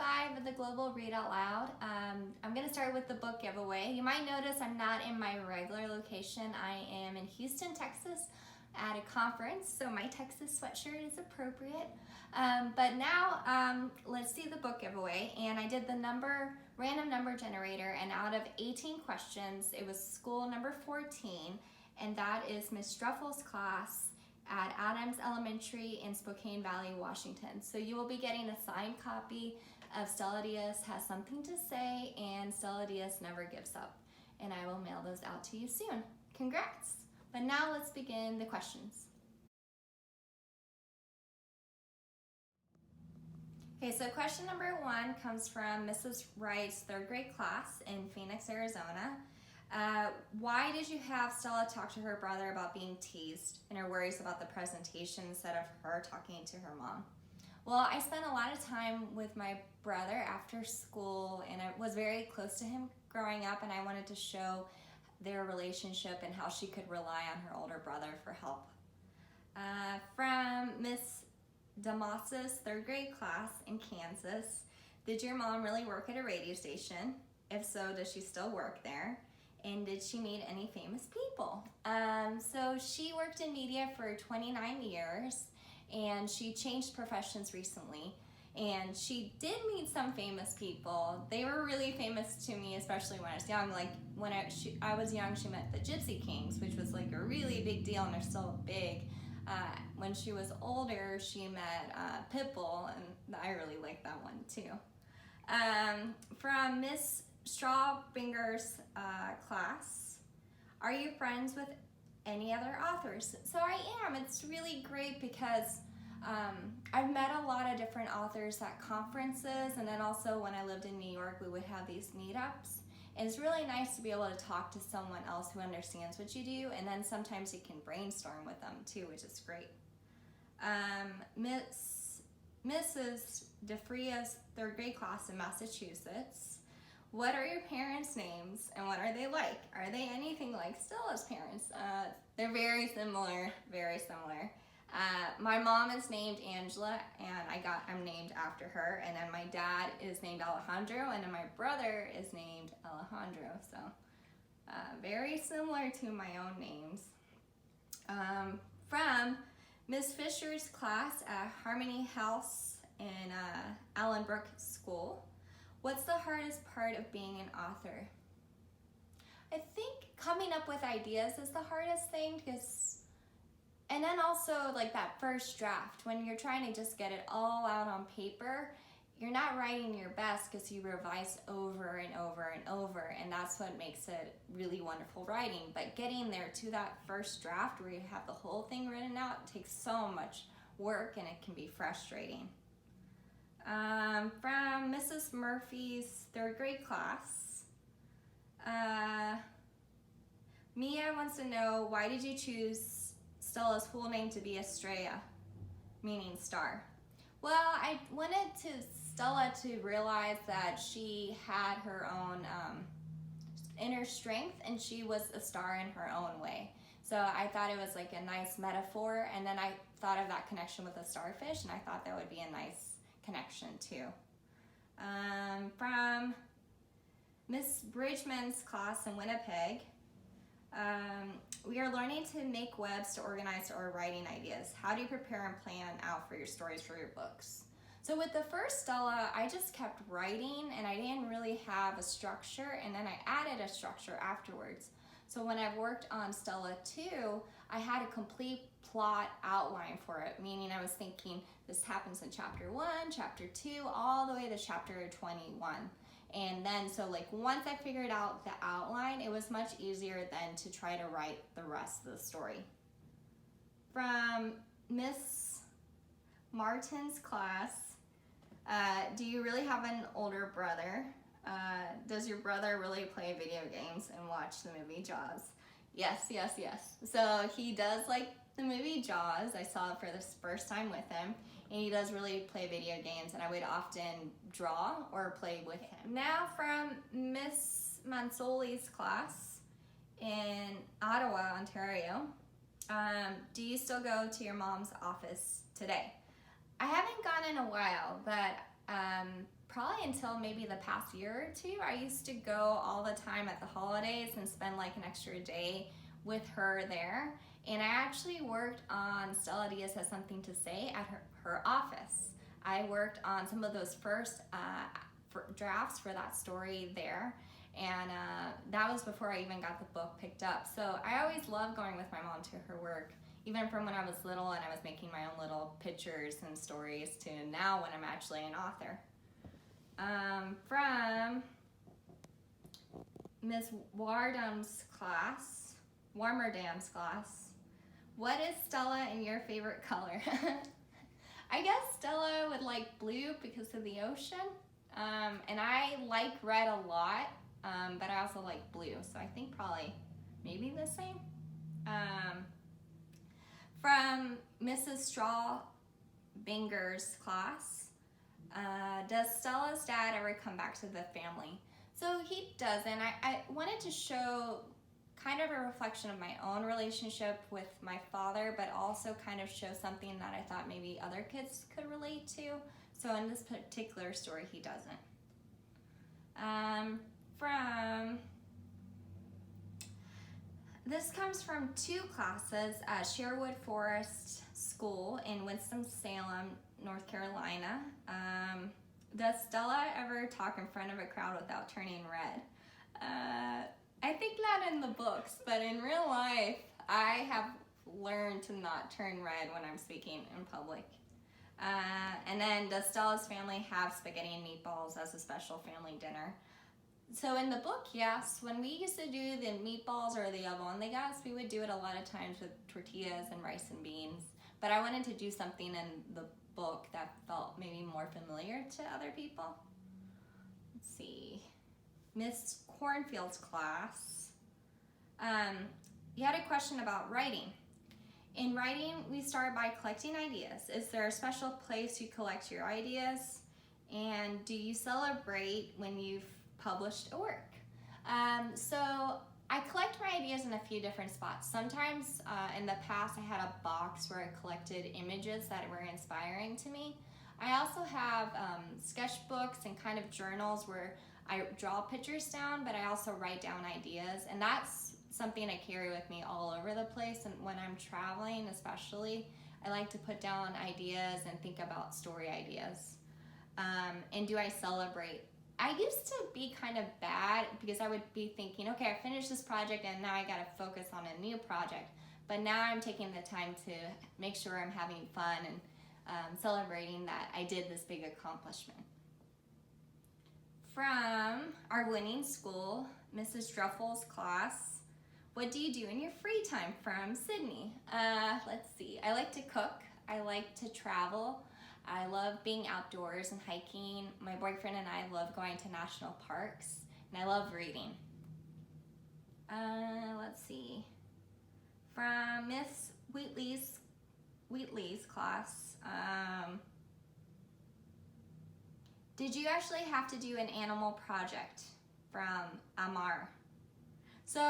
5 of the Global Read Out Loud. I'm going to start with the book giveaway. You might notice I'm not in my regular location. I am in Houston, Texas at a conference, so my Texas sweatshirt is appropriate. But now let's do the book giveaway. And I did the random number generator, and out of 18 questions, it was school number 14, and that is Miss Struffel's class at Adams Elementary in Spokane Valley, Washington. So you will be getting a signed copy of Stella DIAZ Has Something to Say and Stella DIAZ Never Gives Up. And I will mail those out to you soon. Congrats! But now let's begin the questions. Okay, so question number 1 comes from Mrs. Wright's 3rd grade class in Phoenix, Arizona. Why did you have Stella talk to her brother about being teased and her worries about the presentation instead of her talking to her mom? Well, I spent a lot of time with my brother after school, and I was very close to him growing up, and I wanted to show their relationship and how she could rely on her older brother for help. From Miss Damas's 3rd grade class in Kansas, did your mom really work at a radio station? If so, does she still work there? And did she meet any famous people? So she worked in media for 29 years, and she changed professions recently. And she did meet some famous people. They were really famous to me, especially when I was young. Like when I was young, she met the Gypsy Kings, which was like a really big deal, and they're still big. When she was older, she met Pitbull, and I really liked that one too. From Miss Strawbinger's class, are you friends with any other authors? So I am. It's really great because I've met a lot of different authors at conferences, and then also when I lived in New York, we would have these meetups. And it's really nice to be able to talk to someone else who understands what you do, and then sometimes you can brainstorm with them too, which is great. Mrs. DeFria's 3rd grade class in Massachusetts. What are your parents' names and what are they like? Are they anything like Stella's parents? They're very similar, very similar. My mom is named Angela, and I'm named after her. And then my dad is named Alejandro, and then my brother is named Alejandro. So very similar to my own names. From Miss Fisher's class at Harmony House in Allenbrook School. What's the hardest part of being an author? I think coming up with ideas is the hardest thing, and then also like that first draft, when you're trying to just get it all out on paper, you're not writing your best because you revise over and over and over, and that's what makes it really wonderful writing. But getting there to that first draft where you have the whole thing written out takes so much work, and it can be frustrating. From Mrs. Murphy's 3rd grade class, Mia wants to know, why did you choose Stella's full name to be Estrella, meaning star? Well, I wanted Stella to realize that she had her own inner strength, and she was a star in her own way. So I thought it was like a nice metaphor, and then I thought of that connection with a starfish, and I thought that would be a nice connection too. From Miss Bridgman's class in Winnipeg, we are learning to make webs to organize our writing ideas. How do you prepare and plan out for your stories for your books? So with the first Stella, I just kept writing, and I didn't really have a structure, and then I added a structure afterwards. So when I worked on Stella 2, I had a complete plot outline for it, meaning I was thinking this happens in chapter 1, chapter 2, all the way to chapter 21. And then, so like once I figured out the outline, it was much easier then to try to write the rest of the story. From Miss Martin's class, do you really have an older brother? Does your brother really play video games and watch the movie Jaws? Yes. So he does like the movie Jaws. I saw it for the first time with him, and he does really play video games, and I would often draw or play with him. Now from Miss Mansoli's class in Ottawa, Ontario, do you still go to your mom's office today? I haven't gone in a while, but probably until maybe the past year or two, I used to go all the time at the holidays and spend like an extra day with her there. And I actually worked on Stella DIAZ Has Something to Say at her office. I worked on some of those first drafts for that story there. And that was before I even got the book picked up. So I always loved going with my mom to her work, even from when I was little and I was making my own little pictures and stories to now when I'm actually an author. From Miss Warmerdam's class, what is Stella in your favorite color? I guess Stella would like blue because of the ocean, and I like red a lot, but I also like blue, so I think probably maybe the same. From Mrs. Strawbinger's class, does Stella's dad ever come back to the family? So he doesn't. I wanted to show kind of a reflection of my own relationship with my father, but also kind of show something that I thought maybe other kids could relate to. So in this particular story, he doesn't. This comes from two classes at Sherwood Forest School in Winston-Salem, North Carolina. Does Stella ever talk in front of a crowd without turning red? I think not in the books, but in real life, I have learned to not turn red when I'm speaking in public. And then, does Stella's family have spaghetti and meatballs as a special family dinner? So in the book, yes. When we used to do the meatballs or the albondigas, we would do it a lot of times with tortillas and rice and beans. But I wanted to do something in the book that felt maybe more familiar to other people. Let's see. Miss Cornfield's class. You had a question about writing. In writing, we start by collecting ideas. Is there a special place you collect your ideas? And do you celebrate when you've published a work? So I collect my ideas in a few different spots. Sometimes in the past I had a box where I collected images that were inspiring to me. I also have sketchbooks and kind of journals where I draw pictures down, but I also write down ideas, and that's something I carry with me all over the place. And when I'm traveling especially, I like to put down ideas and think about story ideas. And do I celebrate? I used to be kind of bad because I would be thinking, okay, I finished this project and now I gotta focus on a new project. But now I'm taking the time to make sure I'm having fun and celebrating that I did this big accomplishment. From our winning school, Mrs. Druffle's class, what do you do in your free time? From Sydney. Let's see, I like to cook, I like to travel, I love being outdoors and hiking. My boyfriend and I love going to national parks, and I love reading. Let's see. From Miss Wheatley's class, did you actually have to do an animal project? From Amar. So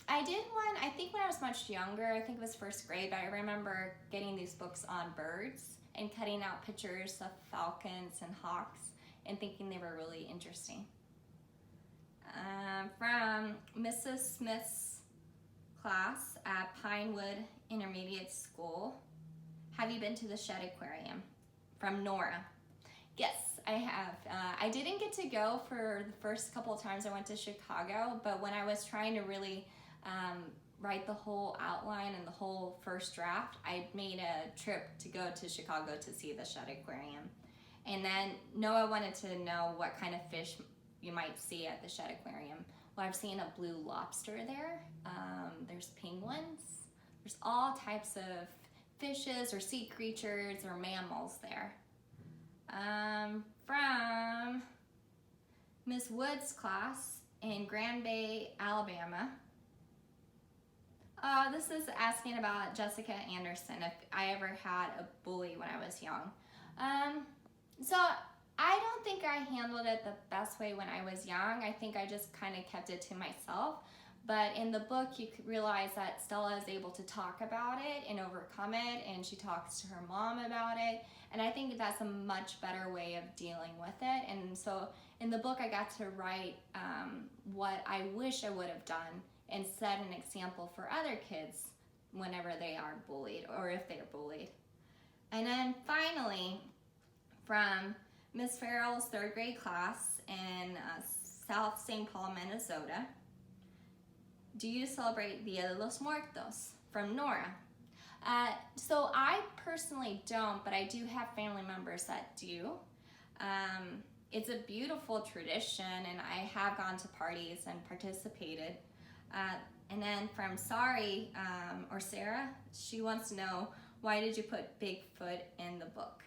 I did one, I think when I was much younger, I think it was first grade, but I remember getting these books on birds and cutting out pictures of falcons and hawks and thinking they were really interesting. From Mrs. Smith's class at Pinewood Intermediate School, have you been to the Shed Aquarium? From Nora. Yes, I have. I didn't get to go for the first couple of times I went to Chicago, but when I was trying to really write the whole outline and the whole first draft, I made a trip to go to Chicago to see the Shed Aquarium. And then Noah wanted to know what kind of fish you might see at the Shed Aquarium. Well, I've seen a blue lobster there. There's penguins. There's all types of fishes or sea creatures or mammals there. From Miss Wood's class in Grand Bay, Alabama. This is asking about Jessica Anderson, if I ever had a bully when I was young. So I don't think I handled it the best way when I was young. I think I just kind of kept it to myself. But in the book, you could realize that Stella is able to talk about it and overcome it, and she talks to her mom about it. And I think that's a much better way of dealing with it. And so in the book, I got to write what I wish I would have done and set an example for other kids whenever they are bullied or if they're bullied. And then finally, from Miss Farrell's 3rd grade class in South St. Paul, Minnesota. Do you celebrate Dia de los Muertos? From Nora. So I personally don't, but I do have family members that do. It's a beautiful tradition, and I have gone to parties and participated. And then from Sari, or Sarah, she wants to know, why did you put Bigfoot in the book?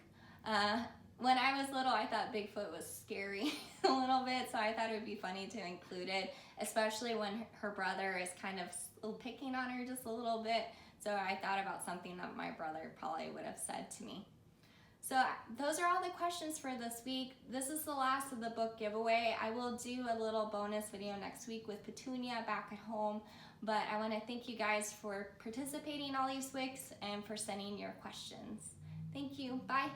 When I was little, I thought Bigfoot was scary a little bit, so I thought it would be funny to include it, especially when her brother is kind of picking on her just a little bit. So I thought about something that my brother probably would have said to me. So those are all the questions for this week. This is the last of the book giveaway. I will do a little bonus video next week with Petunia back at home, but I want to thank you guys for participating all these weeks and for sending your questions. Thank you. Bye.